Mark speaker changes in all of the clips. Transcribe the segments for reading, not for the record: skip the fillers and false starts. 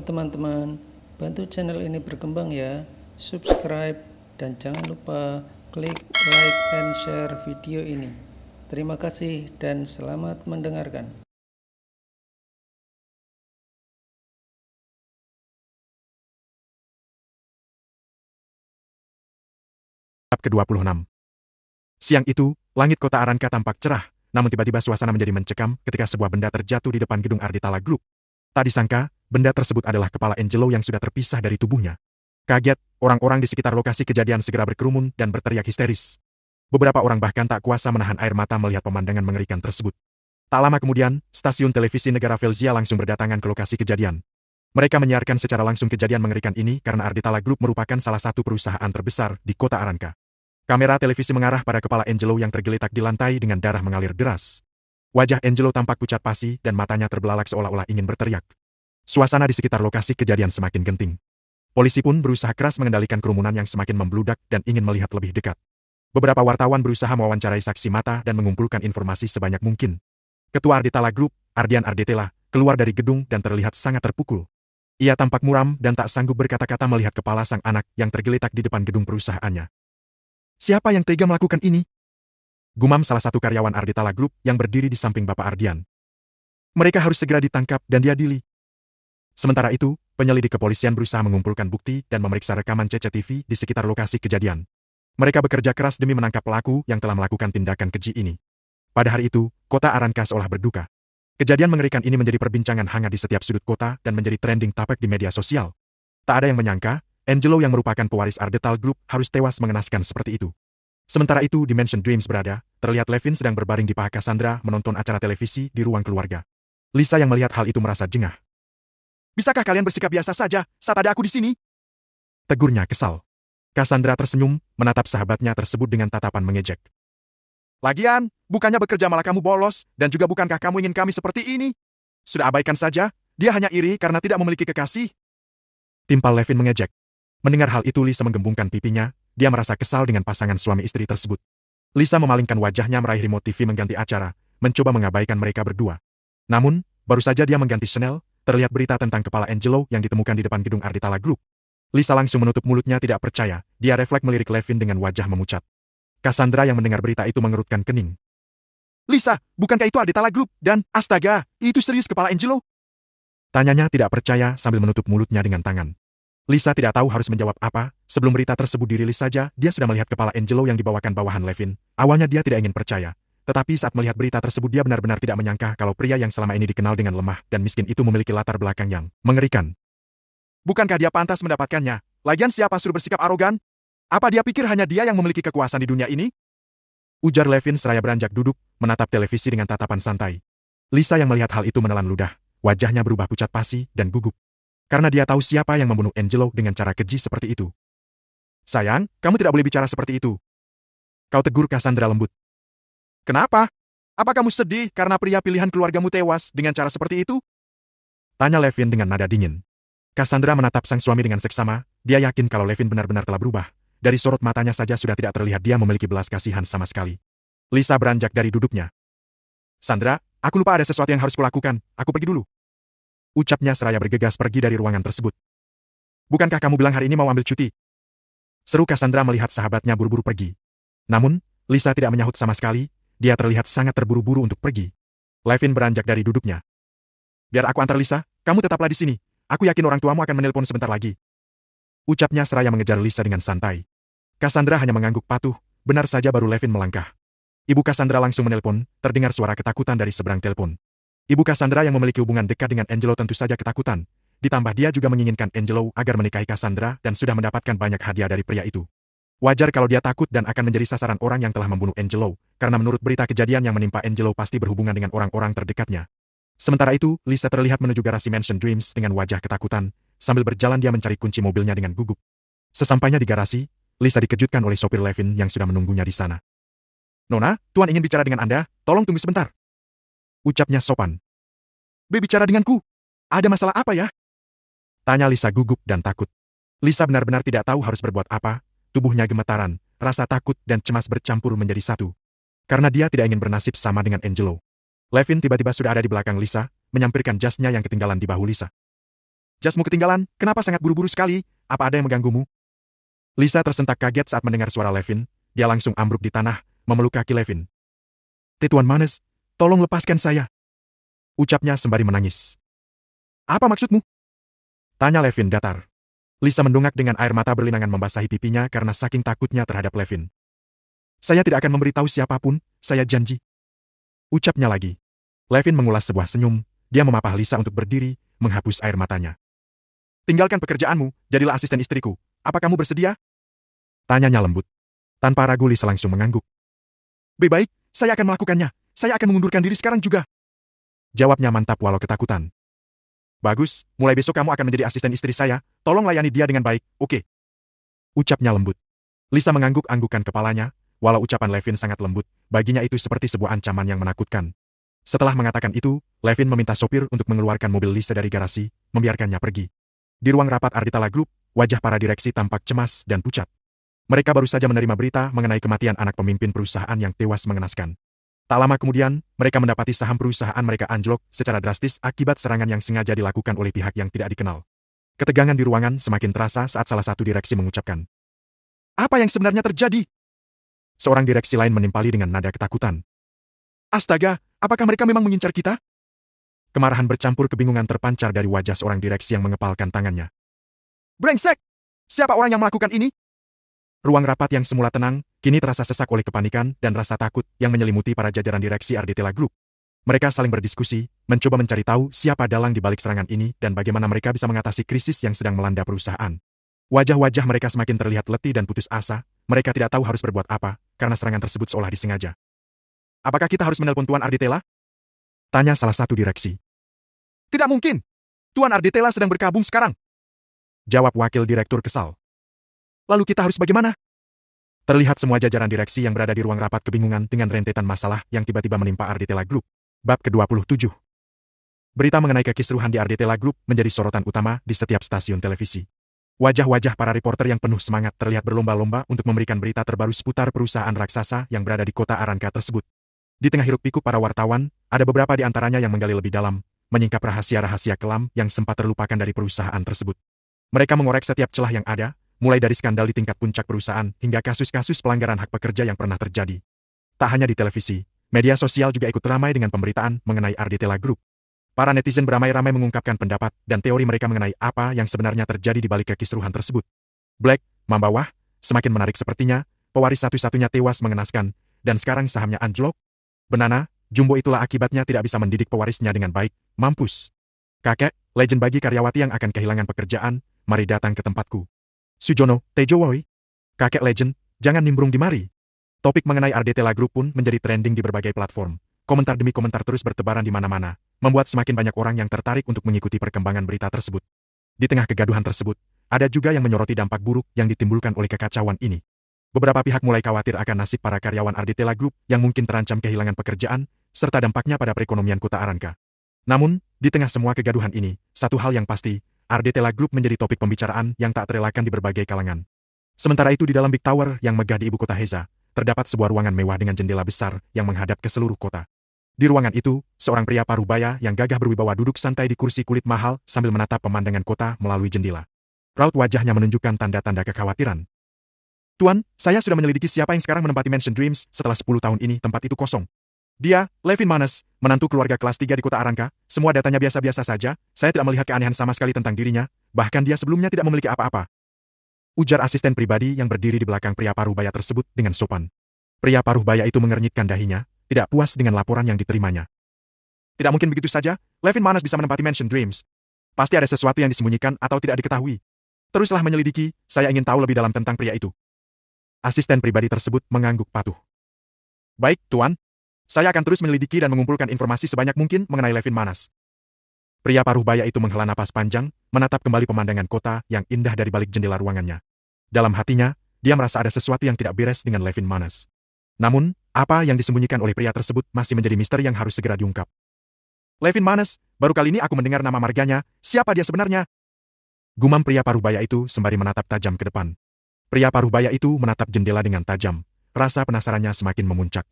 Speaker 1: teman-teman, bantu channel ini berkembang ya, subscribe, dan jangan lupa klik like and share video ini. Terima kasih dan selamat mendengarkan.
Speaker 2: Ke-26. Siang itu, langit kota Aranka tampak cerah, namun tiba-tiba suasana menjadi mencekam ketika sebuah benda terjatuh di depan gedung Arditala Group. Tak disangka, benda tersebut adalah kepala Angelo yang sudah terpisah dari tubuhnya. Kaget, orang-orang di sekitar lokasi kejadian segera berkerumun dan berteriak histeris. Beberapa orang bahkan tak kuasa menahan air mata melihat pemandangan mengerikan tersebut. Tak lama kemudian, stasiun televisi negara Velzia langsung berdatangan ke lokasi kejadian. Mereka menyiarkan secara langsung kejadian mengerikan ini karena Arditala Group merupakan salah satu perusahaan terbesar di kota Aranka. Kamera televisi mengarah pada kepala Angelo yang tergeletak di lantai dengan darah mengalir deras. Wajah Angelo tampak pucat pasi dan matanya terbelalak seolah-olah ingin berteriak. Suasana di sekitar lokasi kejadian semakin genting. Polisi pun berusaha keras mengendalikan kerumunan yang semakin membludak dan ingin melihat lebih dekat. Beberapa wartawan berusaha mewawancarai saksi mata dan mengumpulkan informasi sebanyak mungkin. Ketua Arditala Group, Ardian Arditela, keluar dari gedung dan terlihat sangat terpukul. Ia tampak muram dan tak sanggup berkata-kata melihat kepala sang anak yang tergeletak di depan gedung perusahaannya. Siapa yang tega melakukan ini? Gumam salah satu karyawan Arditala Group yang berdiri di samping Bapak Ardian. Mereka harus segera ditangkap dan diadili. Sementara itu, penyelidik kepolisian berusaha mengumpulkan bukti dan memeriksa rekaman CCTV di sekitar lokasi kejadian. Mereka bekerja keras demi menangkap pelaku yang telah melakukan tindakan keji ini. Pada hari itu, kota Aranka seolah berduka. Kejadian mengerikan ini menjadi perbincangan hangat di setiap sudut kota dan menjadi trending topic di media sosial. Tak ada yang menyangka, Angelo yang merupakan pewaris Arditala Group harus tewas mengenaskan seperti itu. Sementara itu, Dimension Dreams berada, terlihat Levin sedang berbaring di paha Cassandra menonton acara televisi di ruang keluarga. Lisa yang melihat hal itu merasa jengah. Bisakah kalian bersikap biasa saja saat ada aku di sini? Tegurnya kesal. Cassandra tersenyum, menatap sahabatnya tersebut dengan tatapan mengejek. Lagian, bukannya bekerja malah kamu bolos, dan juga bukankah kamu ingin kami seperti ini? Sudah abaikan saja, dia hanya iri karena tidak memiliki kekasih. Timpal Levin mengejek. Mendengar hal itu Lisa menggembungkan pipinya, dia merasa kesal dengan pasangan suami istri tersebut. Lisa memalingkan wajahnya meraih remote TV mengganti acara, mencoba mengabaikan mereka berdua. Namun, baru saja dia mengganti channel, terlihat berita tentang kepala Angelo yang ditemukan di depan gedung Arditala Group. Lisa langsung menutup mulutnya tidak percaya, dia refleks melirik Levin dengan wajah memucat. Cassandra yang mendengar berita itu mengerutkan kening. Lisa, bukankah itu Arditala Group? Dan, astaga, itu serius kepala Angelo? Tanyanya tidak percaya sambil menutup mulutnya dengan tangan. Lisa tidak tahu harus menjawab apa, sebelum berita tersebut dirilis saja, dia sudah melihat kepala Angelo yang dibawakan bawahan Levin. Awalnya dia tidak ingin percaya. Tetapi saat melihat berita tersebut dia benar-benar tidak menyangka kalau pria yang selama ini dikenal dengan lemah dan miskin itu memiliki latar belakang yang mengerikan. Bukankah dia pantas mendapatkannya? Lagian siapa suruh bersikap arogan? Apa dia pikir hanya dia yang memiliki kekuasaan di dunia ini? Ujar Levin seraya beranjak duduk, menatap televisi dengan tatapan santai. Lisa yang melihat hal itu menelan ludah, wajahnya berubah pucat pasi dan gugup. Karena dia tahu siapa yang membunuh Angelo dengan cara keji seperti itu. Sayang, kamu tidak boleh bicara seperti itu. Kau tegur Cassandra lembut. Kenapa? Apa kamu sedih karena pria pilihan keluargamu tewas dengan cara seperti itu? Tanya Levin dengan nada dingin. Cassandra menatap sang suami dengan seksama, dia yakin kalau Levin benar-benar telah berubah. Dari sorot matanya saja sudah tidak terlihat dia memiliki belas kasihan sama sekali. Lisa beranjak dari duduknya. Sandra, aku lupa ada sesuatu yang harus kulakukan, aku pergi dulu. Ucapnya seraya bergegas pergi dari ruangan tersebut. Bukankah kamu bilang hari ini mau ambil cuti? Seru Cassandra melihat sahabatnya buru-buru pergi. Namun, Lisa tidak menyahut sama sekali, dia terlihat sangat terburu-buru untuk pergi. Levin beranjak dari duduknya. Biar aku antar Lisa, kamu tetaplah di sini. Aku yakin orang tuamu akan menelpon sebentar lagi. Ucapnya seraya mengejar Lisa dengan santai. Cassandra hanya mengangguk patuh, benar saja baru Levin melangkah. Ibu Cassandra langsung menelpon, terdengar suara ketakutan dari seberang telepon. Ibu Cassandra yang memiliki hubungan dekat dengan Angelo tentu saja ketakutan. Ditambah dia juga menginginkan Angelo agar menikahi Cassandra dan sudah mendapatkan banyak hadiah dari pria itu. Wajar kalau dia takut dan akan menjadi sasaran orang yang telah membunuh Angelo, karena menurut berita kejadian yang menimpa Angelo pasti berhubungan dengan orang-orang terdekatnya. Sementara itu, Lisa terlihat menuju garasi Mansion Dreams dengan wajah ketakutan, sambil berjalan dia mencari kunci mobilnya dengan gugup. Sesampainya di garasi, Lisa dikejutkan oleh sopir Levin yang sudah menunggunya di sana. Nona, Tuan ingin bicara dengan Anda, tolong tunggu sebentar. Ucapnya sopan. Bicara denganku. Ada masalah apa ya? Tanya Lisa gugup dan takut. Lisa benar-benar tidak tahu harus berbuat apa, tubuhnya gemetaran, rasa takut dan cemas bercampur menjadi satu. Karena dia tidak ingin bernasib sama dengan Angelo. Levin tiba-tiba sudah ada di belakang Lisa, menyampirkan jasnya yang ketinggalan di bahu Lisa. Jasmu ketinggalan, kenapa sangat buru-buru sekali? Apa ada yang mengganggumu? Lisa tersentak kaget saat mendengar suara Levin. Dia langsung ambruk di tanah, memeluk kaki Levin. Tuan Manes, tolong lepaskan saya. Ucapnya sembari menangis. Apa maksudmu? Tanya Levin datar. Lisa mendongak dengan air mata berlinangan membasahi pipinya karena saking takutnya terhadap Levin. Saya tidak akan memberitahu siapapun, saya janji. Ucapnya lagi. Levin mengulas sebuah senyum, dia memapah Lisa untuk berdiri, menghapus air matanya. Tinggalkan pekerjaanmu, jadilah asisten istriku. Apa kamu bersedia? Tanyanya lembut. Tanpa ragu Lisa langsung mengangguk. Baik, saya akan melakukannya. Saya akan mengundurkan diri sekarang juga. Jawabnya mantap walau ketakutan. Bagus, mulai besok kamu akan menjadi asisten istri saya. Tolong layani dia dengan baik, oke? Ucapnya lembut. Lisa mengangguk-anggukan kepalanya, walau ucapan Levin sangat lembut, baginya itu seperti sebuah ancaman yang menakutkan. Setelah mengatakan itu, Levin meminta sopir untuk mengeluarkan mobil Lisa dari garasi, membiarkannya pergi. Di ruang rapat Arditala Group, wajah para direksi tampak cemas dan pucat. Mereka baru saja menerima berita mengenai kematian anak pemimpin perusahaan yang tewas mengenaskan. Tak lama kemudian, mereka mendapati saham perusahaan mereka anjlok secara drastis akibat serangan yang sengaja dilakukan oleh pihak yang tidak dikenal. Ketegangan di ruangan semakin terasa saat salah satu direksi mengucapkan, "Apa yang sebenarnya terjadi?" Seorang direksi lain menimpali dengan nada ketakutan. "Astaga, apakah mereka memang mengincar kita?" Kemarahan bercampur kebingungan terpancar dari wajah seorang direksi yang mengepalkan tangannya. "Brengsek! Siapa orang yang melakukan ini?" Ruang rapat yang semula tenang, kini terasa sesak oleh kepanikan dan rasa takut yang menyelimuti para jajaran direksi Arditela Group. Mereka saling berdiskusi, mencoba mencari tahu siapa dalang di balik serangan ini dan bagaimana mereka bisa mengatasi krisis yang sedang melanda perusahaan. Wajah-wajah mereka semakin terlihat letih dan putus asa, mereka tidak tahu harus berbuat apa, karena serangan tersebut seolah disengaja. "Apakah kita harus menelpon Tuan Arditela?" Tanya salah satu direksi. "Tidak mungkin! Tuan Arditela sedang berkabung sekarang!" Jawab wakil direktur kesal. "Lalu kita harus bagaimana?" Terlihat semua jajaran direksi yang berada di ruang rapat kebingungan dengan rentetan masalah yang tiba-tiba menimpa Arditela Group. Bab ke-27. Berita mengenai kekisruhan di Arditela Group menjadi sorotan utama di setiap stasiun televisi. Wajah-wajah para reporter yang penuh semangat terlihat berlomba-lomba untuk memberikan berita terbaru seputar perusahaan raksasa yang berada di kota Aranka tersebut. Di tengah hiruk-pikuk para wartawan, ada beberapa di antaranya yang menggali lebih dalam, menyingkap rahasia-rahasia kelam yang sempat terlupakan dari perusahaan tersebut. Mereka mengorek setiap celah yang ada, mulai dari skandal di tingkat puncak perusahaan hingga kasus-kasus pelanggaran hak pekerja yang pernah terjadi. Tak hanya di televisi, media sosial juga ikut ramai dengan pemberitaan mengenai Arditela Group. Para netizen beramai-ramai mengungkapkan pendapat dan teori mereka mengenai apa yang sebenarnya terjadi di balik kekisruhan tersebut. Black, Mambawah, semakin menarik sepertinya, pewaris satu-satunya tewas mengenaskan, dan sekarang sahamnya anjlok. Benana, Jumbo itulah akibatnya tidak bisa mendidik pewarisnya dengan baik, mampus. Kakek, legend bagi karyawati yang akan kehilangan pekerjaan, mari datang ke tempatku. Sujono, Tejo Woi. Kakek legend, jangan nimbrung di mari. Topik mengenai Arditela Group pun menjadi trending di berbagai platform. Komentar demi komentar terus bertebaran di mana-mana, membuat semakin banyak orang yang tertarik untuk mengikuti perkembangan berita tersebut. Di tengah kegaduhan tersebut, ada juga yang menyoroti dampak buruk yang ditimbulkan oleh kekacauan ini. Beberapa pihak mulai khawatir akan nasib para karyawan Arditela Group yang mungkin terancam kehilangan pekerjaan, serta dampaknya pada perekonomian kota Aranka. Namun, di tengah semua kegaduhan ini, satu hal yang pasti, Arditela Group menjadi topik pembicaraan yang tak terelakkan di berbagai kalangan. Sementara itu di dalam Big Tower yang megah di ibu kota Heza, terdapat sebuah ruangan mewah dengan jendela besar yang menghadap ke seluruh kota. Di ruangan itu, seorang pria parubaya yang gagah berwibawa duduk santai di kursi kulit mahal sambil menatap pemandangan kota melalui jendela. Raut wajahnya menunjukkan tanda-tanda kekhawatiran. "Tuan, saya sudah menyelidiki siapa yang sekarang menempati Mansion Dreams setelah 10 tahun ini tempat itu kosong. Dia, Levin Manes, menantu keluarga kelas 3 di kota Aranka, semua datanya biasa-biasa saja, saya tidak melihat keanehan sama sekali tentang dirinya, bahkan dia sebelumnya tidak memiliki apa-apa." Ujar asisten pribadi yang berdiri di belakang pria parubaya tersebut dengan sopan. Pria parubaya itu mengernyitkan dahinya, tidak puas dengan laporan yang diterimanya. "Tidak mungkin begitu saja, Levin Manes bisa menempati Mansion Dreams. Pasti ada sesuatu yang disembunyikan atau tidak diketahui. Teruslah menyelidiki, saya ingin tahu lebih dalam tentang pria itu." Asisten pribadi tersebut mengangguk patuh. "Baik, Tuan. Saya akan terus menyelidiki dan mengumpulkan informasi sebanyak mungkin mengenai Levin Manes." Pria parubaya itu menghela napas panjang, menatap kembali pemandangan kota yang indah dari balik jendela ruangannya. Dalam hatinya, dia merasa ada sesuatu yang tidak beres dengan Levin Manes. Namun, apa yang disembunyikan oleh pria tersebut masih menjadi misteri yang harus segera diungkap. "Levin Manes, baru kali ini aku mendengar nama marganya, siapa dia sebenarnya?" Gumam pria parubaya itu sembari menatap tajam ke depan. Pria parubaya itu menatap jendela dengan tajam, rasa penasarannya semakin memuncak.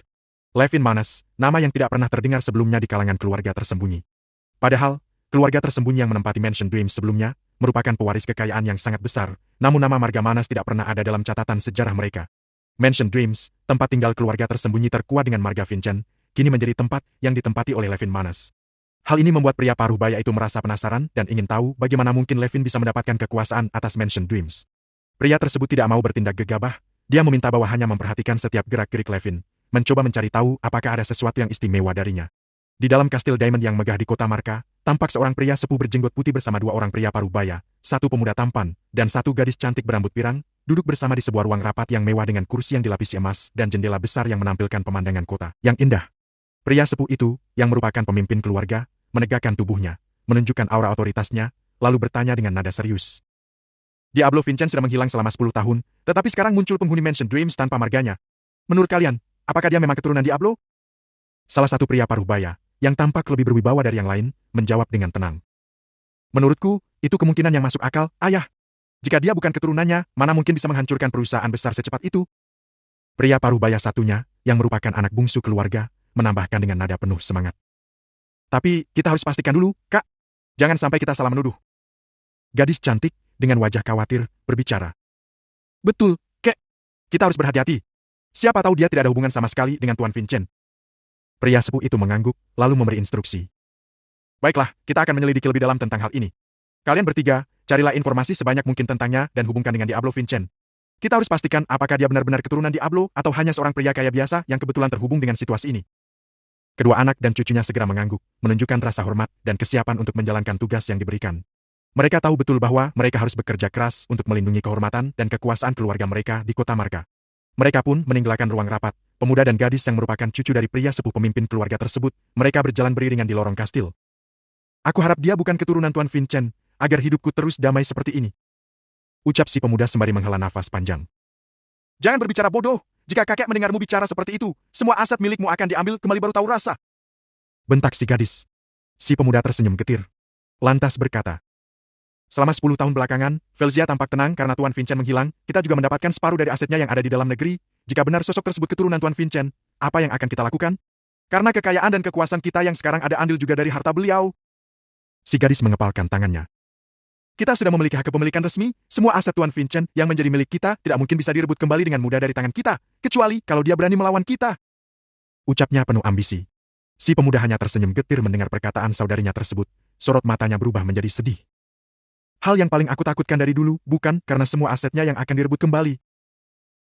Speaker 2: Levin Manes, nama yang tidak pernah terdengar sebelumnya di kalangan keluarga tersembunyi. Padahal, keluarga tersembunyi yang menempati Mansion Dreams sebelumnya, merupakan pewaris kekayaan yang sangat besar, namun nama marga Manas tidak pernah ada dalam catatan sejarah mereka. Mansion Dreams, tempat tinggal keluarga tersembunyi terkuat dengan marga Vincent, kini menjadi tempat yang ditempati oleh Levin Manas. Hal ini membuat pria paruh baya itu merasa penasaran dan ingin tahu bagaimana mungkin Levin bisa mendapatkan kekuasaan atas Mansion Dreams. Pria tersebut tidak mau bertindak gegabah, dia meminta bawahannya memperhatikan setiap gerak-gerik Levin, mencoba mencari tahu apakah ada sesuatu yang istimewa darinya. Di dalam kastil Diamond yang megah di kota Marka, tampak seorang pria sepuh berjenggot putih bersama dua orang pria paruh baya, satu pemuda tampan, dan satu gadis cantik berambut pirang, duduk bersama di sebuah ruang rapat yang mewah dengan kursi yang dilapisi emas dan jendela besar yang menampilkan pemandangan kota yang indah. Pria sepuh itu, yang merupakan pemimpin keluarga, menegakkan tubuhnya, menunjukkan aura otoritasnya, lalu bertanya dengan nada serius. Diablo Vincent sudah menghilang selama 10 tahun, tetapi sekarang muncul penghuni Mansion Dreams tanpa marganya. Menurut kalian, apakah dia memang keturunan Diablo? Salah satu pria paruh baya, yang tampak lebih berwibawa dari yang lain, menjawab dengan tenang. Menurutku, itu kemungkinan yang masuk akal, ayah. Jika dia bukan keturunannya, mana mungkin bisa menghancurkan perusahaan besar secepat itu? Pria paruh baya satunya, yang merupakan anak bungsu keluarga, menambahkan dengan nada penuh semangat. Tapi, kita harus pastikan dulu, Kak. Jangan sampai kita salah menuduh. Gadis cantik, dengan wajah khawatir, berbicara. Betul, Kek. Kita harus berhati-hati. Siapa tahu dia tidak ada hubungan sama sekali dengan Tuan Vincent. Pria sepuh itu mengangguk, lalu memberi instruksi. Baiklah, kita akan menyelidiki lebih dalam tentang hal ini. Kalian bertiga, carilah informasi sebanyak mungkin tentangnya dan hubungkan dengan Diablo Vincent. Kita harus pastikan apakah dia benar-benar keturunan Diablo atau hanya seorang pria kaya biasa yang kebetulan terhubung dengan situasi ini. Kedua anak dan cucunya segera mengangguk, menunjukkan rasa hormat dan kesiapan untuk menjalankan tugas yang diberikan. Mereka tahu betul bahwa mereka harus bekerja keras untuk melindungi kehormatan dan kekuasaan keluarga mereka di kota Marka. Mereka pun meninggalkan ruang rapat. Pemuda dan gadis yang merupakan cucu dari pria sepuh pemimpin keluarga tersebut, mereka berjalan beriringan di lorong kastil. Aku harap dia bukan keturunan Tuan Vincent, agar hidupku terus damai seperti ini. Ucap si pemuda sembari menghela nafas panjang. Jangan berbicara bodoh, jika kakek mendengarmu bicara seperti itu, semua aset milikmu akan diambil kembali baru tahu rasa. Bentak si gadis. Si pemuda tersenyum getir. Lantas berkata. Selama 10 tahun belakangan, Velzia tampak tenang karena Tuan Vincent menghilang, kita juga mendapatkan separuh dari asetnya yang ada di dalam negeri. Jika benar sosok tersebut keturunan Tuan Vincent, apa yang akan kita lakukan? Karena kekayaan dan kekuasaan kita yang sekarang ada andil juga dari harta beliau. Si gadis mengepalkan tangannya. Kita sudah memiliki hak kepemilikan resmi, semua aset Tuan Vincent yang menjadi milik kita tidak mungkin bisa direbut kembali dengan mudah dari tangan kita, kecuali kalau dia berani melawan kita. Ucapnya penuh ambisi. Si pemuda hanya tersenyum getir mendengar perkataan saudarinya tersebut, sorot matanya berubah menjadi sedih. Hal yang paling aku takutkan dari dulu, bukan karena semua asetnya yang akan direbut kembali.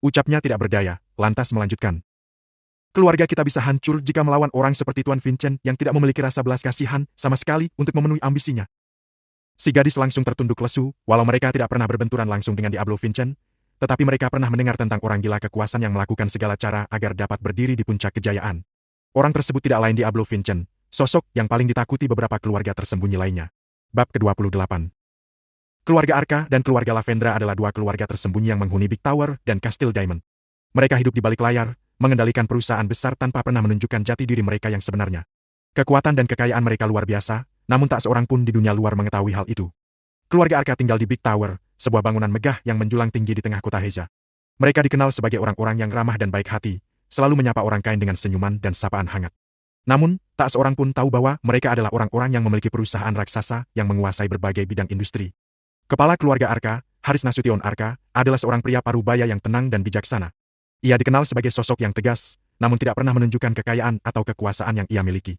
Speaker 2: Ucapnya tidak berdaya, lantas melanjutkan. Keluarga kita bisa hancur jika melawan orang seperti Tuan Vincent yang tidak memiliki rasa belas kasihan sama sekali untuk memenuhi ambisinya. Si gadis langsung tertunduk lesu, walau mereka tidak pernah berbenturan langsung dengan Diablo Vincent, tetapi mereka pernah mendengar tentang orang gila kekuasaan yang melakukan segala cara agar dapat berdiri di puncak kejayaan. Orang tersebut tidak lain Diablo Vincent, sosok yang paling ditakuti beberapa keluarga tersembunyi lainnya. Bab ke-28. Keluarga Arka dan keluarga Lavendra adalah dua keluarga tersembunyi yang menghuni Big Tower dan Kastil Diamond. Mereka hidup di balik layar, mengendalikan perusahaan besar tanpa pernah menunjukkan jati diri mereka yang sebenarnya. Kekuatan dan kekayaan mereka luar biasa, namun tak seorang pun di dunia luar mengetahui hal itu. Keluarga Arka tinggal di Big Tower, sebuah bangunan megah yang menjulang tinggi di tengah kota Heza. Mereka dikenal sebagai orang-orang yang ramah dan baik hati, selalu menyapa orang kain dengan senyuman dan sapaan hangat. Namun, tak seorang pun tahu bahwa mereka adalah orang-orang yang memiliki perusahaan raksasa yang menguasai berbagai bidang industri. Kepala keluarga Arka, Haris Nasution Arka, adalah seorang pria parubaya yang tenang dan bijaksana. Ia dikenal sebagai sosok yang tegas, namun tidak pernah menunjukkan kekayaan atau kekuasaan yang ia miliki.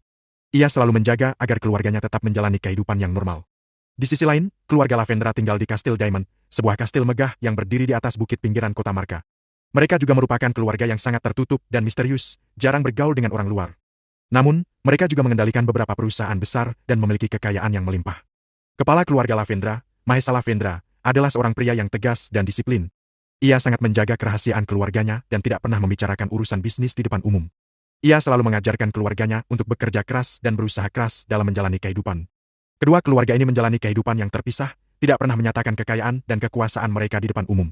Speaker 2: Ia selalu menjaga agar keluarganya tetap menjalani kehidupan yang normal. Di sisi lain, keluarga Lavendra tinggal di Kastil Diamond, sebuah kastil megah yang berdiri di atas bukit pinggiran kota Marka. Mereka juga merupakan keluarga yang sangat tertutup dan misterius, jarang bergaul dengan orang luar. Namun, mereka juga mengendalikan beberapa perusahaan besar dan memiliki kekayaan yang melimpah. Kepala keluarga Lavendra, Mahesa Lavendra, adalah seorang pria yang tegas dan disiplin. Ia sangat menjaga kerahasiaan keluarganya dan tidak pernah membicarakan urusan bisnis di depan umum. Ia selalu mengajarkan keluarganya untuk bekerja keras dan berusaha keras dalam menjalani kehidupan. Kedua keluarga ini menjalani kehidupan yang terpisah, tidak pernah menyatakan kekayaan dan kekuasaan mereka di depan umum.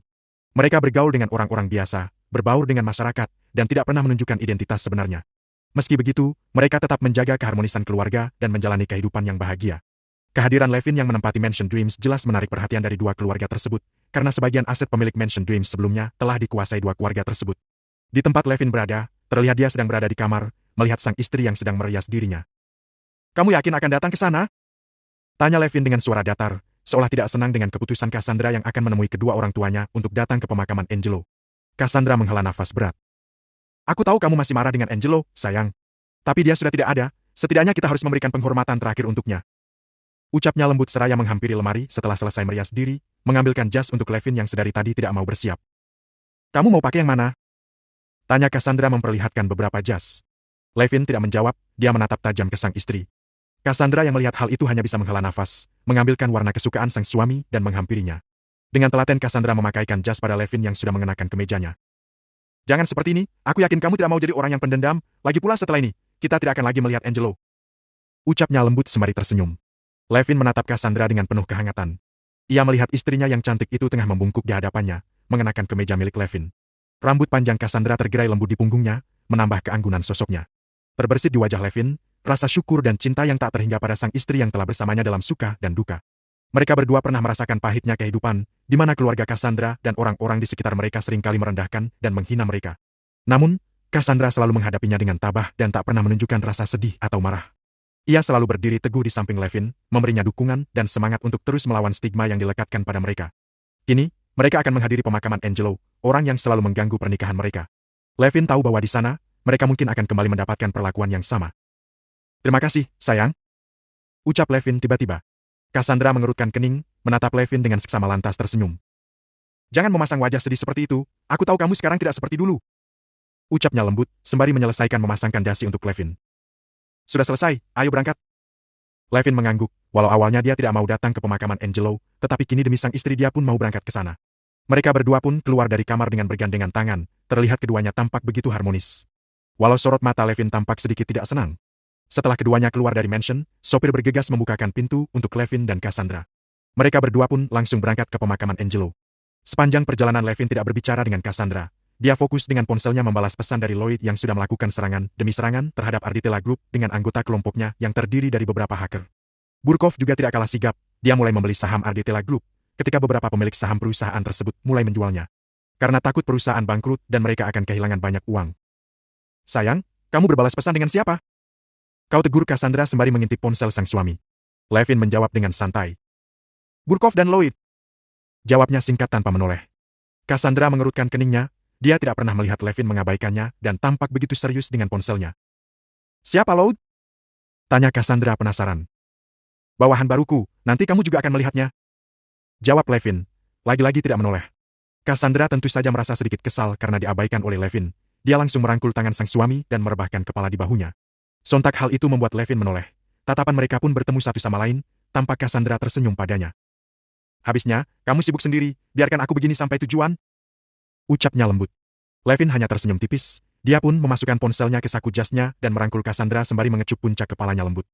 Speaker 2: Mereka bergaul dengan orang-orang biasa, berbaur dengan masyarakat, dan tidak pernah menunjukkan identitas sebenarnya. Meski begitu, mereka tetap menjaga keharmonisan keluarga dan menjalani kehidupan yang bahagia. Kehadiran Levin yang menempati Mansion Dreams jelas menarik perhatian dari dua keluarga tersebut, karena sebagian aset pemilik Mansion Dreams sebelumnya telah dikuasai dua keluarga tersebut. Di tempat Levin berada, terlihat dia sedang berada di kamar, melihat sang istri yang sedang merias dirinya. Kamu yakin akan datang ke sana? Tanya Levin dengan suara datar, seolah tidak senang dengan keputusan Cassandra yang akan menemui kedua orang tuanya untuk datang ke pemakaman Angelo. Cassandra menghela nafas berat. Aku tahu kamu masih marah dengan Angelo, sayang. Tapi dia sudah tidak ada, setidaknya kita harus memberikan penghormatan terakhir untuknya. Ucapnya lembut seraya menghampiri lemari setelah selesai merias diri, mengambilkan jas untuk Levin yang sedari tadi tidak mau bersiap. Kamu mau pakai yang mana? Tanya Cassandra memperlihatkan beberapa jas. Levin tidak menjawab, dia menatap tajam ke sang istri. Cassandra yang melihat hal itu hanya bisa menghela nafas, mengambilkan warna kesukaan sang suami dan menghampirinya. Dengan telaten Cassandra memakaikan jas pada Levin yang sudah mengenakan kemejanya. Jangan seperti ini, aku yakin kamu tidak mau jadi orang yang pendendam, lagi pula setelah ini, kita tidak akan lagi melihat Angelo. Ucapnya lembut sembari tersenyum. Levin menatap Cassandra dengan penuh kehangatan. Ia melihat istrinya yang cantik itu tengah membungkuk di hadapannya, mengenakan kemeja milik Levin. Rambut panjang Cassandra tergerai lembut di punggungnya, menambah keanggunan sosoknya. Terbersit di wajah Levin, rasa syukur dan cinta yang tak terhingga pada sang istri yang telah bersamanya dalam suka dan duka. Mereka berdua pernah merasakan pahitnya kehidupan, di mana keluarga Cassandra dan orang-orang di sekitar mereka seringkali merendahkan dan menghina mereka. Namun, Cassandra selalu menghadapinya dengan tabah dan tak pernah menunjukkan rasa sedih atau marah. Ia selalu berdiri teguh di samping Levin, memberinya dukungan dan semangat untuk terus melawan stigma yang dilekatkan pada mereka. Kini, mereka akan menghadiri pemakaman Angelo, orang yang selalu mengganggu pernikahan mereka. Levin tahu bahwa di sana, mereka mungkin akan kembali mendapatkan perlakuan yang sama. Terima kasih, sayang. Ucap Levin tiba-tiba. Cassandra mengerutkan kening, menatap Levin dengan seksama lantas tersenyum. Jangan memasang wajah sedih seperti itu, aku tahu kamu sekarang tidak seperti dulu. Ucapnya lembut, sembari menyelesaikan memasangkan dasi untuk Levin. Sudah selesai, ayo berangkat. Levin mengangguk, walau awalnya dia tidak mau datang ke pemakaman Angelo, tetapi kini demi sang istri dia pun mau berangkat ke sana. Mereka berdua pun keluar dari kamar dengan bergandengan tangan, terlihat keduanya tampak begitu harmonis. Walau sorot mata Levin tampak sedikit tidak senang. Setelah keduanya keluar dari mansion, sopir bergegas membukakan pintu untuk Levin dan Cassandra. Mereka berdua pun langsung berangkat ke pemakaman Angelo. Sepanjang perjalanan Levin tidak berbicara dengan Cassandra. Dia fokus dengan ponselnya membalas pesan dari Lloyd yang sudah melakukan serangan demi serangan terhadap Arditella Group dengan anggota kelompoknya yang terdiri dari beberapa hacker. Burkov juga tidak kalah sigap, dia mulai membeli saham Arditella Group, ketika beberapa pemilik saham perusahaan tersebut mulai menjualnya. Karena takut perusahaan bangkrut dan mereka akan kehilangan banyak uang. Sayang, kamu berbalas pesan dengan siapa? Kau tegur Cassandra sembari mengintip ponsel sang suami. Levin menjawab dengan santai. Burkov dan Lloyd. Jawabnya singkat tanpa menoleh. Cassandra mengerutkan keningnya. Dia tidak pernah melihat Levin mengabaikannya dan tampak begitu serius dengan ponselnya. Siapa Lloyd? Tanya Cassandra penasaran. Bawahan baruku, nanti kamu juga akan melihatnya. Jawab Levin, lagi-lagi tidak menoleh. Cassandra tentu saja merasa sedikit kesal karena diabaikan oleh Levin. Dia langsung merangkul tangan sang suami dan merebahkan kepala di bahunya. Sontak hal itu membuat Levin menoleh. Tatapan mereka pun bertemu satu sama lain, tampak Cassandra tersenyum padanya. Habisnya, kamu sibuk sendiri, biarkan aku begini sampai tujuan. Ucapnya lembut. Levin hanya tersenyum tipis, dia pun memasukkan ponselnya ke saku jasnya dan merangkul Cassandra sembari mengecup puncak kepalanya lembut.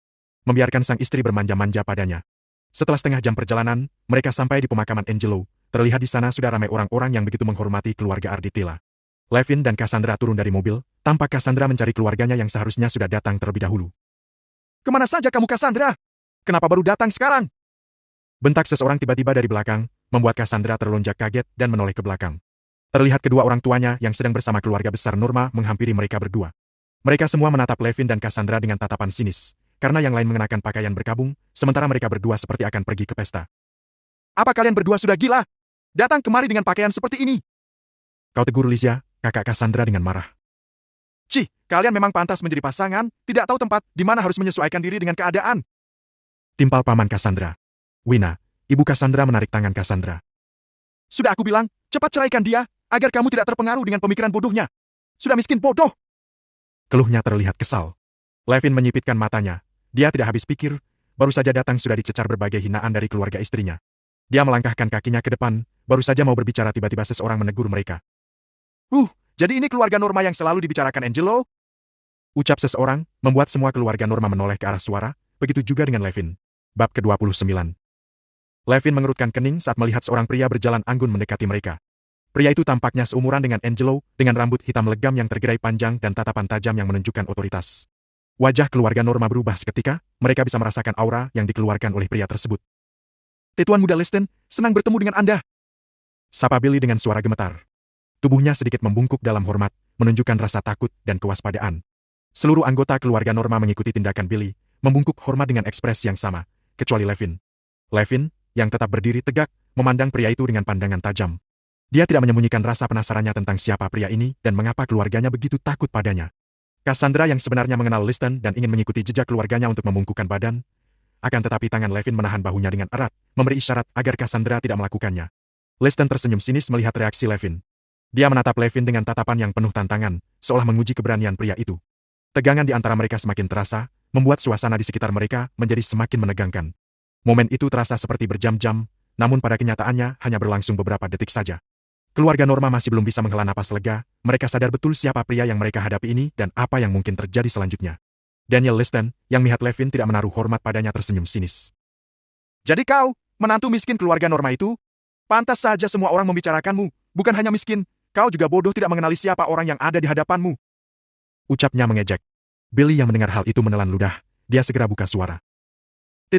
Speaker 2: Membiarkan sang istri bermanja-manja padanya. Setelah setengah jam perjalanan, mereka sampai di pemakaman Angelo. Terlihat di sana sudah ramai orang-orang yang begitu menghormati keluarga Arditella. Levin dan Cassandra turun dari mobil, tampak Cassandra mencari keluarganya yang seharusnya sudah datang terlebih dahulu. Kemana saja kamu Cassandra? Kenapa baru datang sekarang? Bentak seseorang tiba-tiba dari belakang, membuat Cassandra terlonjak kaget dan menoleh ke belakang. Terlihat kedua orang tuanya yang sedang bersama keluarga besar Norma menghampiri mereka berdua. Mereka semua menatap Levin dan Cassandra dengan tatapan sinis, karena yang lain mengenakan pakaian berkabung, sementara mereka berdua seperti akan pergi ke pesta. Apa kalian berdua sudah gila? Datang kemari dengan pakaian seperti ini? Kau tegur Lizia, kakak Cassandra dengan marah. Cih, kalian memang pantas menjadi pasangan, tidak tahu tempat di mana harus menyesuaikan diri dengan keadaan. Timpal paman Cassandra. Wina, ibu Cassandra menarik tangan Cassandra. Sudah aku bilang, cepat ceraikan dia, agar kamu tidak terpengaruh dengan pemikiran bodohnya. Sudah miskin bodoh. Keluhnya terlihat kesal. Levin menyipitkan matanya. Dia tidak habis pikir, baru saja datang sudah dicecar berbagai hinaan dari keluarga istrinya. Dia melangkahkan kakinya ke depan, baru saja mau berbicara tiba-tiba seseorang menegur mereka. Jadi ini keluarga Norma yang selalu dibicarakan Angelo? Ucap seseorang, membuat semua keluarga Norma menoleh ke arah suara, begitu juga dengan Levin. Bab ke-29. Levin mengerutkan kening saat melihat seorang pria berjalan anggun mendekati mereka. Pria itu tampaknya seumuran dengan Angelo, dengan rambut hitam legam yang tergerai panjang dan tatapan tajam yang menunjukkan otoritas. Wajah keluarga Norma berubah seketika, mereka bisa merasakan aura yang dikeluarkan oleh pria tersebut. Tetuan muda Leston, senang bertemu dengan Anda. Sapa Billy dengan suara gemetar. Tubuhnya sedikit membungkuk dalam hormat, menunjukkan rasa takut dan kewaspadaan. Seluruh anggota keluarga Norma mengikuti tindakan Billy, membungkuk hormat dengan ekspresi yang sama, kecuali Levin. Levin, yang tetap berdiri tegak, memandang pria itu dengan pandangan tajam. Dia tidak menyembunyikan rasa penasarannya tentang siapa pria ini dan mengapa keluarganya begitu takut padanya. Cassandra yang sebenarnya mengenal Liston dan ingin mengikuti jejak keluarganya untuk membungkukkan badan, akan tetapi tangan Levin menahan bahunya dengan erat, memberi isyarat agar Cassandra tidak melakukannya. Liston tersenyum sinis melihat reaksi Levin. Dia menatap Levin dengan tatapan yang penuh tantangan, seolah menguji keberanian pria itu. Tegangan di antara mereka semakin terasa, membuat suasana di sekitar mereka menjadi semakin menegangkan. Momen itu terasa seperti berjam-jam, namun pada kenyataannya hanya berlangsung beberapa detik saja. Keluarga Norma masih belum bisa menghela napas lega, mereka sadar betul siapa pria yang mereka hadapi ini dan apa yang mungkin terjadi selanjutnya. Daniel Liston, yang melihat Levin tidak menaruh hormat padanya tersenyum sinis. Jadi kau, menantu miskin keluarga Norma itu? Pantas saja semua orang membicarakanmu, bukan hanya miskin, kau juga bodoh tidak mengenali siapa orang yang ada di hadapanmu. Ucapnya mengejek. Billy yang mendengar hal itu menelan ludah, dia segera buka suara.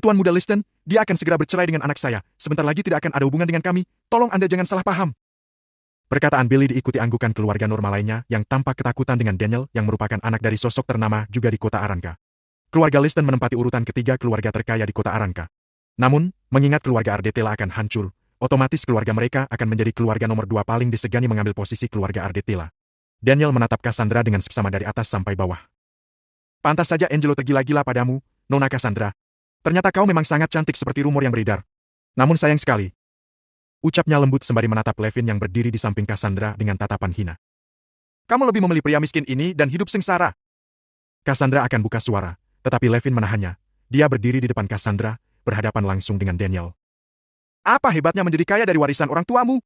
Speaker 2: Tuan muda Liston, dia akan segera bercerai dengan anak saya, sebentar lagi tidak akan ada hubungan dengan kami, tolong Anda jangan salah paham. Perkataan Billy diikuti anggukan keluarga Norma lainnya yang tampak ketakutan dengan Daniel yang merupakan anak dari sosok ternama juga di kota Aranka. Keluarga Liston menempati urutan ketiga keluarga terkaya di kota Aranka. Namun, mengingat keluarga Ardetela akan hancur, otomatis keluarga mereka akan menjadi keluarga nomor 2 paling disegani mengambil posisi keluarga Ardetela. Daniel menatap Cassandra dengan seksama dari atas sampai bawah. Pantas saja Angelo tergila-gila padamu, Nona Cassandra. Ternyata kau memang sangat cantik seperti rumor yang beredar. Namun sayang sekali. Ucapnya lembut sembari menatap Levin yang berdiri di samping Cassandra dengan tatapan hina. Kamu lebih memilih pria miskin ini dan hidup sengsara. Cassandra akan buka suara, tetapi Levin menahannya. Dia berdiri di depan Cassandra, berhadapan langsung dengan Daniel. Apa hebatnya menjadi kaya dari warisan orang tuamu?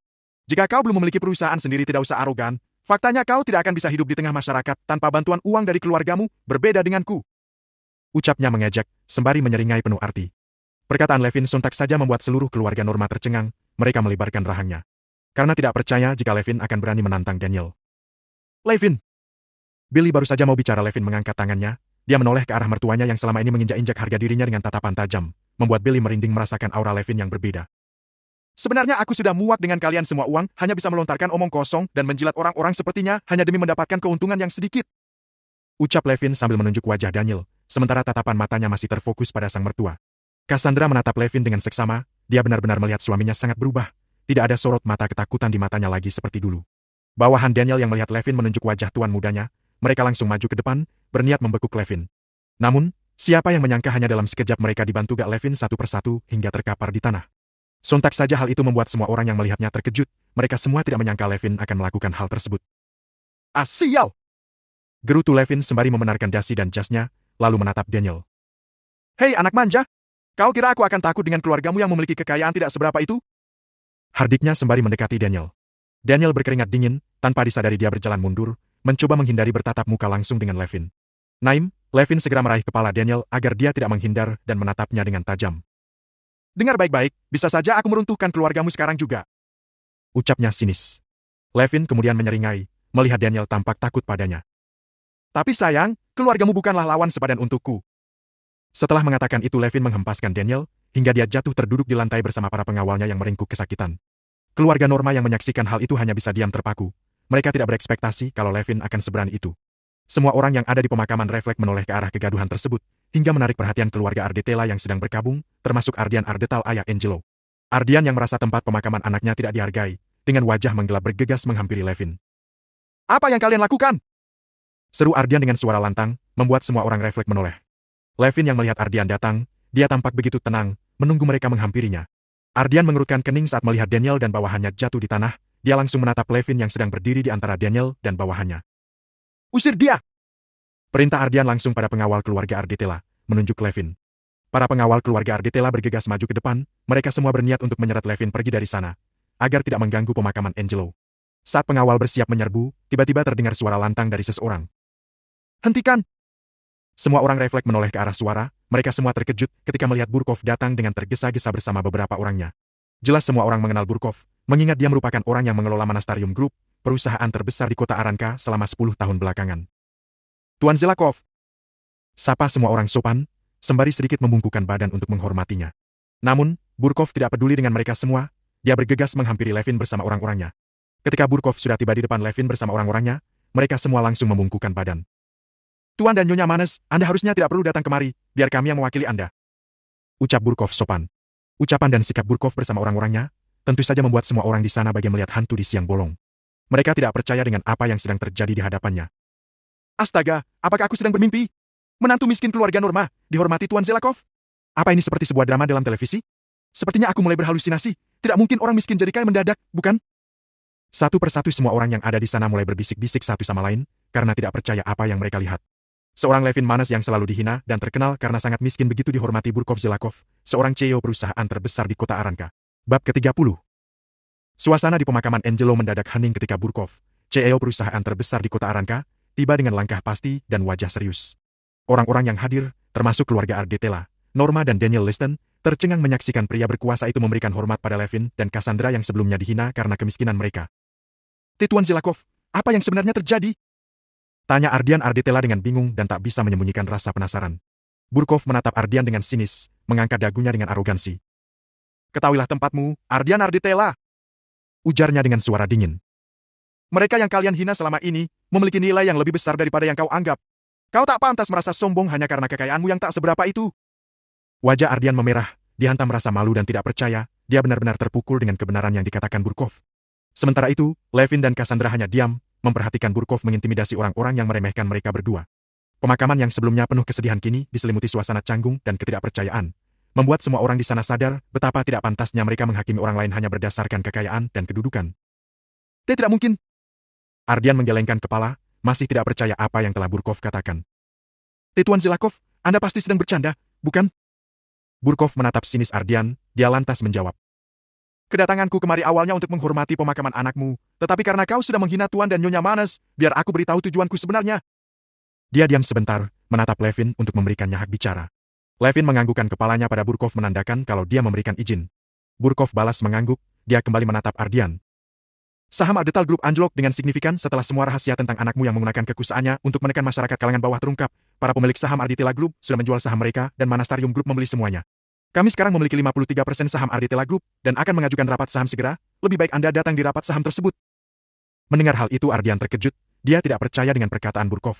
Speaker 2: Jika kau belum memiliki perusahaan sendiri tidak usah arogan, faktanya kau tidak akan bisa hidup di tengah masyarakat tanpa bantuan uang dari keluargamu, berbeda denganku. Ucapnya mengejek, sembari menyeringai penuh arti. Perkataan Levin sontak saja membuat seluruh keluarga Norma tercengang, mereka melebarkan rahangnya. Karena tidak percaya jika Levin akan berani menantang Daniel. Levin! Billy baru saja mau bicara Levin mengangkat tangannya, dia menoleh ke arah mertuanya yang selama ini menginjak-injak harga dirinya dengan tatapan tajam, membuat Billy merinding merasakan aura Levin yang berbeda. Sebenarnya aku sudah muak dengan kalian semua uang, hanya bisa melontarkan omong kosong dan menjilat orang-orang sepertinya hanya demi mendapatkan keuntungan yang sedikit. Ucap Levin sambil menunjuk wajah Daniel, sementara tatapan matanya masih terfokus pada sang mertua. Cassandra menatap Levin dengan seksama, dia benar-benar melihat suaminya sangat berubah. Tidak ada sorot mata ketakutan di matanya lagi seperti dulu. Bawahan Daniel yang melihat Levin menunjuk wajah tuan mudanya, mereka langsung maju ke depan, berniat membekuk Levin. Namun, siapa yang menyangka hanya dalam sekejap mereka dibantu gak Levin satu persatu hingga terkapar di tanah. Sontak saja hal itu membuat semua orang yang melihatnya terkejut, mereka semua tidak menyangka Levin akan melakukan hal tersebut. Sial! Gerutu Levin sembari membenarkan dasi dan jasnya, lalu menatap Daniel. Hei anak manja! Kau kira aku akan takut dengan keluargamu yang memiliki kekayaan tidak seberapa itu? Hardiknya sembari mendekati Daniel. Daniel berkeringat dingin, tanpa disadari dia berjalan mundur, mencoba menghindari bertatap muka langsung dengan Levin. Naim, Levin segera meraih kepala Daniel agar dia tidak menghindar dan menatapnya dengan tajam. Dengar baik-baik, bisa saja aku meruntuhkan keluargamu sekarang juga. Ucapnya sinis. Levin kemudian menyeringai, melihat Daniel tampak takut padanya. Tapi sayang, keluargamu bukanlah lawan sepadan untukku. Setelah mengatakan itu Levin menghempaskan Daniel, hingga dia jatuh terduduk di lantai bersama para pengawalnya yang meringkuk kesakitan. Keluarga Norma yang menyaksikan hal itu hanya bisa diam terpaku. Mereka tidak berekspektasi kalau Levin akan seberani itu. Semua orang yang ada di pemakaman refleks menoleh ke arah kegaduhan tersebut, hingga menarik perhatian keluarga Ardetela yang sedang berkabung, termasuk Ardian Ardetal ayah Angelo. Ardian yang merasa tempat pemakaman anaknya tidak dihargai, dengan wajah menggelap bergegas menghampiri Levin. Apa yang kalian lakukan? Seru Ardian dengan suara lantang, membuat semua orang refleks menoleh. Levin yang melihat Ardian datang, dia tampak begitu tenang, menunggu mereka menghampirinya. Ardian mengerutkan kening saat melihat Daniel dan bawahannya jatuh di tanah, dia langsung menatap Levin yang sedang berdiri di antara Daniel dan bawahannya. Usir dia! Perintah Ardian langsung pada pengawal keluarga Ardetela, menunjuk Levin. Para pengawal keluarga Ardetela bergegas maju ke depan, mereka semua berniat untuk menyeret Levin pergi dari sana, agar tidak mengganggu pemakaman Angelo. Saat pengawal bersiap menyerbu, tiba-tiba terdengar suara lantang dari seseorang. Hentikan! Semua orang refleks menoleh ke arah suara, mereka semua terkejut ketika melihat Burkov datang dengan tergesa-gesa bersama beberapa orangnya. Jelas semua orang mengenal Burkov, mengingat dia merupakan orang yang mengelola Monastarium Group, perusahaan terbesar di kota Aranka selama 10 tahun belakangan. Tuan Zelakov! Sapa semua orang sopan, sembari sedikit membungkukkan badan untuk menghormatinya. Namun, Burkov tidak peduli dengan mereka semua, dia bergegas menghampiri Levin bersama orang-orangnya. Ketika Burkov sudah tiba di depan Levin bersama orang-orangnya, mereka semua langsung membungkukkan badan. Tuan dan Nyonya Manes, Anda harusnya tidak perlu datang kemari, biar kami yang mewakili Anda. Ucap Burkov sopan. Ucapan dan sikap Burkov bersama orang-orangnya, tentu saja membuat semua orang di sana bagai melihat hantu di siang bolong. Mereka tidak percaya dengan apa yang sedang terjadi di hadapannya. Astaga, apakah aku sedang bermimpi? Menantu miskin keluarga Norma, dihormati Tuan Zelakov? Apa ini seperti sebuah drama dalam televisi? Sepertinya aku mulai berhalusinasi. Tidak mungkin orang miskin jadi kaya mendadak, bukan? Satu persatu semua orang yang ada di sana mulai berbisik-bisik satu sama lain, karena tidak percaya apa yang mereka lihat. Seorang Levin Manas yang selalu dihina dan terkenal karena sangat miskin begitu dihormati Burkov Zelakov, seorang CEO perusahaan terbesar di kota Aranka. Bab ke-30. Suasana di pemakaman Angelo mendadak hening ketika Burkov, CEO perusahaan terbesar di kota Aranka, tiba dengan langkah pasti dan wajah serius. Orang-orang yang hadir, termasuk keluarga Arditela, Norma dan Daniel Liston, tercengang menyaksikan pria berkuasa itu memberikan hormat pada Levin dan Cassandra yang sebelumnya dihina karena kemiskinan mereka. Tuan Zelakov, apa yang sebenarnya terjadi? Tanya Ardian Arditela dengan bingung dan tak bisa menyembunyikan rasa penasaran. Burkov menatap Ardian dengan sinis, mengangkat dagunya dengan arogansi. Ketahuilah tempatmu, Ardian Arditela, ujarnya dengan suara dingin. Mereka yang kalian hina selama ini, memiliki nilai yang lebih besar daripada yang kau anggap. Kau tak pantas merasa sombong hanya karena kekayaanmu yang tak seberapa itu. Wajah Ardian memerah, dihantam rasa malu dan tidak percaya, dia benar-benar terpukul dengan kebenaran yang dikatakan Burkov. Sementara itu, Levin dan Cassandra hanya diam, memperhatikan Burkov mengintimidasi orang-orang yang meremehkan mereka berdua. Pemakaman yang sebelumnya penuh kesedihan kini diselimuti suasana canggung dan ketidakpercayaan, membuat semua orang di sana sadar betapa tidak pantasnya mereka menghakimi orang lain hanya berdasarkan kekayaan dan kedudukan. Tidak mungkin. Ardian menggelengkan kepala, masih tidak percaya apa yang telah Burkov katakan. Tuan Zelakov, Anda pasti sedang bercanda, bukan? Burkov menatap sinis Ardian, dia lantas menjawab. Kedatanganku kemari awalnya untuk menghormati pemakaman anakmu, tetapi karena kau sudah menghina Tuan dan Nyonya Manas, biar aku beritahu tujuanku sebenarnya. Dia diam sebentar, menatap Levin untuk memberikannya hak bicara. Levin menganggukkan kepalanya pada Burkov menandakan kalau dia memberikan izin. Burkov balas mengangguk, dia kembali menatap Ardian. Saham Ardital Group anjlok dengan signifikan setelah semua rahasia tentang anakmu yang menggunakan kekuasaannya untuk menekan masyarakat kalangan bawah terungkap. Para pemilik saham Arditela Group sudah menjual saham mereka dan Manastarium Group membeli semuanya. Kami sekarang memiliki 53% saham Arditela Group dan akan mengajukan rapat saham segera. Lebih baik Anda datang di rapat saham tersebut. Mendengar hal itu Ardian terkejut, dia tidak percaya dengan perkataan Burkov.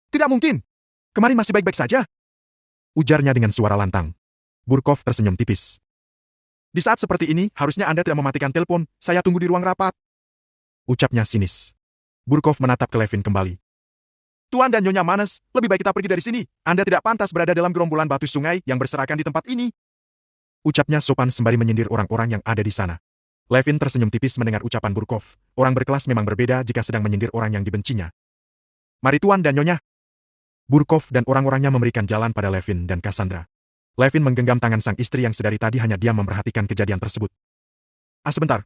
Speaker 2: Tidak mungkin. Kemarin masih baik-baik saja. Ujarnya dengan suara lantang. Burkov tersenyum tipis. Di saat seperti ini, harusnya Anda tidak mematikan telepon, saya tunggu di ruang rapat. Ucapnya sinis. Burkov menatap ke Levin kembali. Tuan dan Nyonya Manas, lebih baik kita pergi dari sini. Anda tidak pantas berada dalam gerombolan batu sungai yang berserakan di tempat ini. Ucapnya sopan sembari menyindir orang-orang yang ada di sana. Levin tersenyum tipis mendengar ucapan Burkov. Orang berkelas memang berbeda jika sedang menyindir orang yang dibencinya. Mari Tuan dan Nyonya. Burkov dan orang-orangnya memberikan jalan pada Levin dan Cassandra. Levin menggenggam tangan sang istri yang sedari tadi hanya diam memperhatikan kejadian tersebut. Sebentar.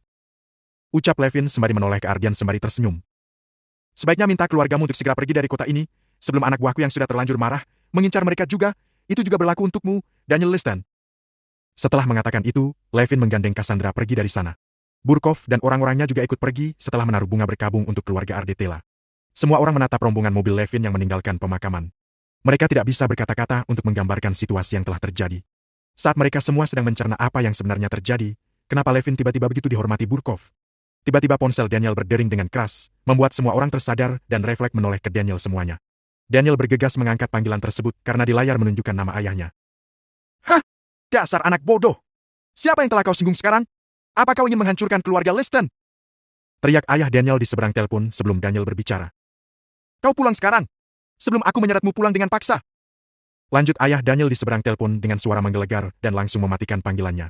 Speaker 2: Ucap Levin sembari menoleh ke Ardian sembari tersenyum. Sebaiknya minta keluargamu untuk segera pergi dari kota ini, sebelum anak buahku yang sudah terlanjur marah, mengincar mereka juga, itu juga berlaku untukmu, Daniel Liston. Setelah mengatakan itu, Levin menggandeng Cassandra pergi dari sana. Burkov dan orang-orangnya juga ikut pergi setelah menaruh bunga berkabung untuk keluarga Arditela. Semua orang menatap rombongan mobil Levin yang meninggalkan pemakaman. Mereka tidak bisa berkata-kata untuk menggambarkan situasi yang telah terjadi. Saat mereka semua sedang mencerna apa yang sebenarnya terjadi, kenapa Levin tiba-tiba begitu dihormati Burkov? Tiba-tiba ponsel Daniel berdering dengan keras, membuat semua orang tersadar dan refleks menoleh ke Daniel semuanya. Daniel bergegas mengangkat panggilan tersebut karena di layar menunjukkan nama ayahnya. Hah! Dasar anak bodoh! Siapa yang telah kau singgung sekarang? Apa kau ingin menghancurkan keluarga Liston? Teriak ayah Daniel di seberang telepon sebelum Daniel berbicara. Kau pulang sekarang! Sebelum aku menyeretmu pulang dengan paksa. Lanjut ayah Daniel di seberang telepon dengan suara menggelegar dan langsung mematikan panggilannya.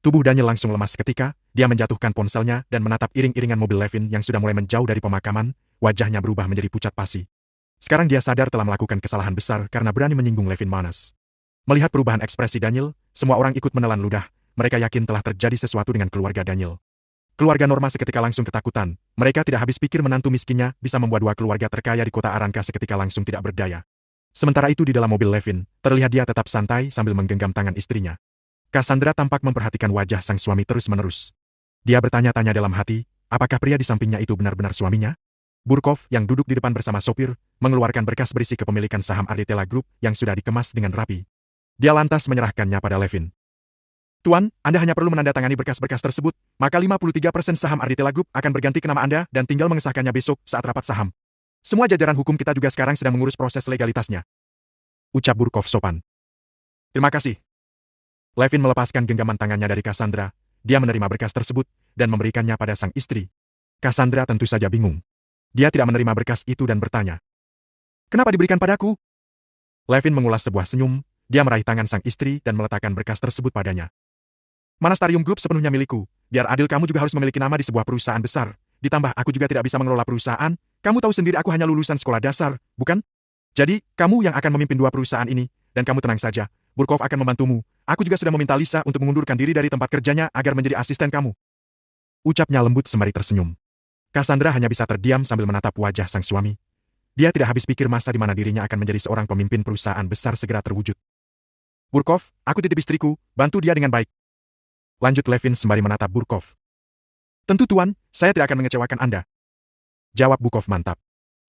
Speaker 2: Tubuh Daniel langsung lemas seketika, dia menjatuhkan ponselnya dan menatap iring-iringan mobil Levin yang sudah mulai menjauh dari pemakaman, wajahnya berubah menjadi pucat pasi. Sekarang dia sadar telah melakukan kesalahan besar karena berani menyinggung Levin Manas. Melihat perubahan ekspresi Daniel, semua orang ikut menelan ludah, mereka yakin telah terjadi sesuatu dengan keluarga Daniel. Keluarga Norma seketika langsung ketakutan, mereka tidak habis pikir menantu miskinnya bisa membuat dua keluarga terkaya di kota Aranka seketika langsung tidak berdaya. Sementara itu di dalam mobil Levin, terlihat dia tetap santai sambil menggenggam tangan istrinya. Cassandra tampak memperhatikan wajah sang suami terus-menerus. Dia bertanya-tanya dalam hati, apakah pria di sampingnya itu benar-benar suaminya? Burkov, yang duduk di depan bersama sopir, mengeluarkan berkas berisi kepemilikan saham Arditela Group yang sudah dikemas dengan rapi. Dia lantas menyerahkannya pada Levin. Tuan, Anda hanya perlu menandatangani berkas-berkas tersebut, maka 53% saham Arditela Group akan berganti ke nama Anda dan tinggal mengesahkannya besok saat rapat saham. Semua jajaran hukum kita juga sekarang sedang mengurus proses legalitasnya. Ucap Burkov sopan. Terima kasih. Levin melepaskan genggaman tangannya dari Cassandra. Dia menerima berkas tersebut dan memberikannya pada sang istri. Cassandra tentu saja bingung. Dia tidak menerima berkas itu dan bertanya, "Kenapa diberikan padaku?" Levin mengulas sebuah senyum. Dia meraih tangan sang istri dan meletakkan berkas tersebut padanya. "Manastarium Group sepenuhnya milikku. Biar adil kamu juga harus memiliki nama di sebuah perusahaan besar. Ditambah aku juga tidak bisa mengelola perusahaan. Kamu tahu sendiri aku hanya lulusan sekolah dasar, bukan? Jadi, kamu yang akan memimpin dua perusahaan ini. Dan kamu tenang saja. Burkov akan membantumu. Aku juga sudah meminta Lisa untuk mengundurkan diri dari tempat kerjanya agar menjadi asisten kamu." Ucapnya lembut sembari tersenyum. Cassandra hanya bisa terdiam sambil menatap wajah sang suami. Dia tidak habis pikir masa di mana dirinya akan menjadi seorang pemimpin perusahaan besar segera terwujud. "Burkov, aku titip istriku, bantu dia dengan baik," lanjut Levin sembari menatap Burkov. "Tentu tuan, saya tidak akan mengecewakan Anda," jawab Burkov mantap.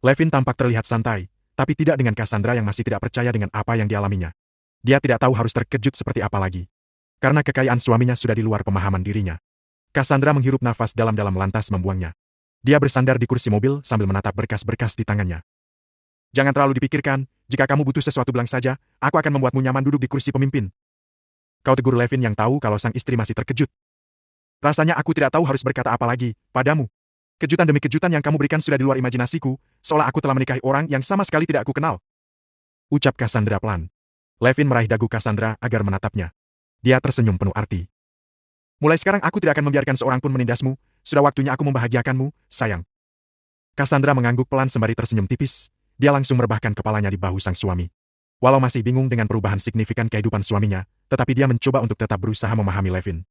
Speaker 2: Levin tampak terlihat santai, tapi tidak dengan Cassandra yang masih tidak percaya dengan apa yang dialaminya. Dia tidak tahu harus terkejut seperti apa lagi. Karena kekayaan suaminya sudah di luar pemahaman dirinya. Cassandra menghirup nafas dalam-dalam lantas membuangnya. Dia bersandar di kursi mobil sambil menatap berkas-berkas di tangannya. "Jangan terlalu dipikirkan, jika kamu butuh sesuatu bilang saja, aku akan membuatmu nyaman duduk di kursi pemimpin," kau tegur Levin yang tahu kalau sang istri masih terkejut. "Rasanya aku tidak tahu harus berkata apa lagi, padamu. Kejutan demi kejutan yang kamu berikan sudah di luar imajinasiku, seolah aku telah menikahi orang yang sama sekali tidak aku kenal," ucap Cassandra pelan. Levin meraih dagu Cassandra agar menatapnya. Dia tersenyum penuh arti. "Mulai sekarang aku tidak akan membiarkan seorang pun menindasmu, sudah waktunya aku membahagiakanmu, sayang." Cassandra mengangguk pelan sembari tersenyum tipis. Dia langsung merebahkan kepalanya di bahu sang suami. Walau masih bingung dengan perubahan signifikan kehidupan suaminya, tetapi dia mencoba untuk tetap berusaha memahami Levin.